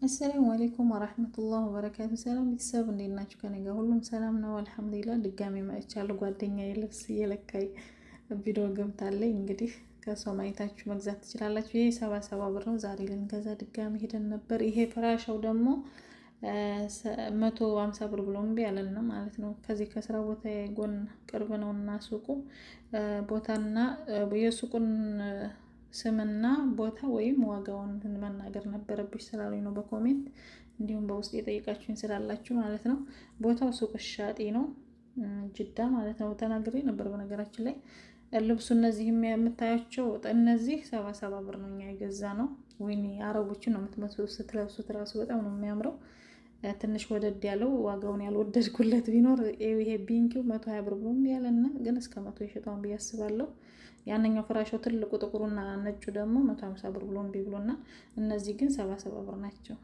አሰላሙ አለይኩም ወራህመቱላሂ ወበረካቱ። ሰላም ቤተሰብ እንዴት ናችሁ? ከኔ ጋር ሁሉም ሰላም ነው አልሐምዱሊላህ። ድጋሜ መጥቻለሁ። ጓደኛዬ ልብስ እየለካኝ ቪዲዮ ገብታለኝ። እንግዲህ ከሷ ማየታችሁ መግዛት ትችላላችሁ። ይሄ 77 ብር ነው። ዛሬ ልንገዛ ድጋሜ ሄደን ነበር። ይሄ ፍራሻው ደግሞ 150 ብር ብሎ እምቢ አለን ማለት ነው። ከዚህ ከስራ ቦታ ጎን ቅርብ ነውና ሱቁ ቦታና የሱቁን ስምና ቦታ ወይም ዋጋውን መናገር ነበረብሽ ስላሉኝ ነው በኮሜንት እንዲሁም በውስጥ የጠየቃችሁኝ ስላላችሁ ማለት ነው። ቦታው ሱቅ ሻጤ ነው ጅዳ ማለት ነው። ተናግሬ ነበር በነገራችን ላይ ልብሱ እነዚህ የምታያቸው እነዚህ 77 ብር ነው እኛ የገዛ ነው። ወይኔ አረቦችን ነው የምትመስሉት ስትለብሱት ራሱ በጣም ነው የሚያምረው። ትንሽ ወደድ ያለው ዋጋውን ያልወደድኩለት ቢኖር ይሄ ቢንኪው 120 ብር ብሎ ያለና ግን እስከ 100 ይሸጣውን ብዬ አስባለሁ። ያንኛው ፍራሻው ትልቁ ጥቁሩና ነጩ ደግሞ 150 ብር ብሎ እምቢ ብሎና እነዚህ ግን 77 ብር ናቸው።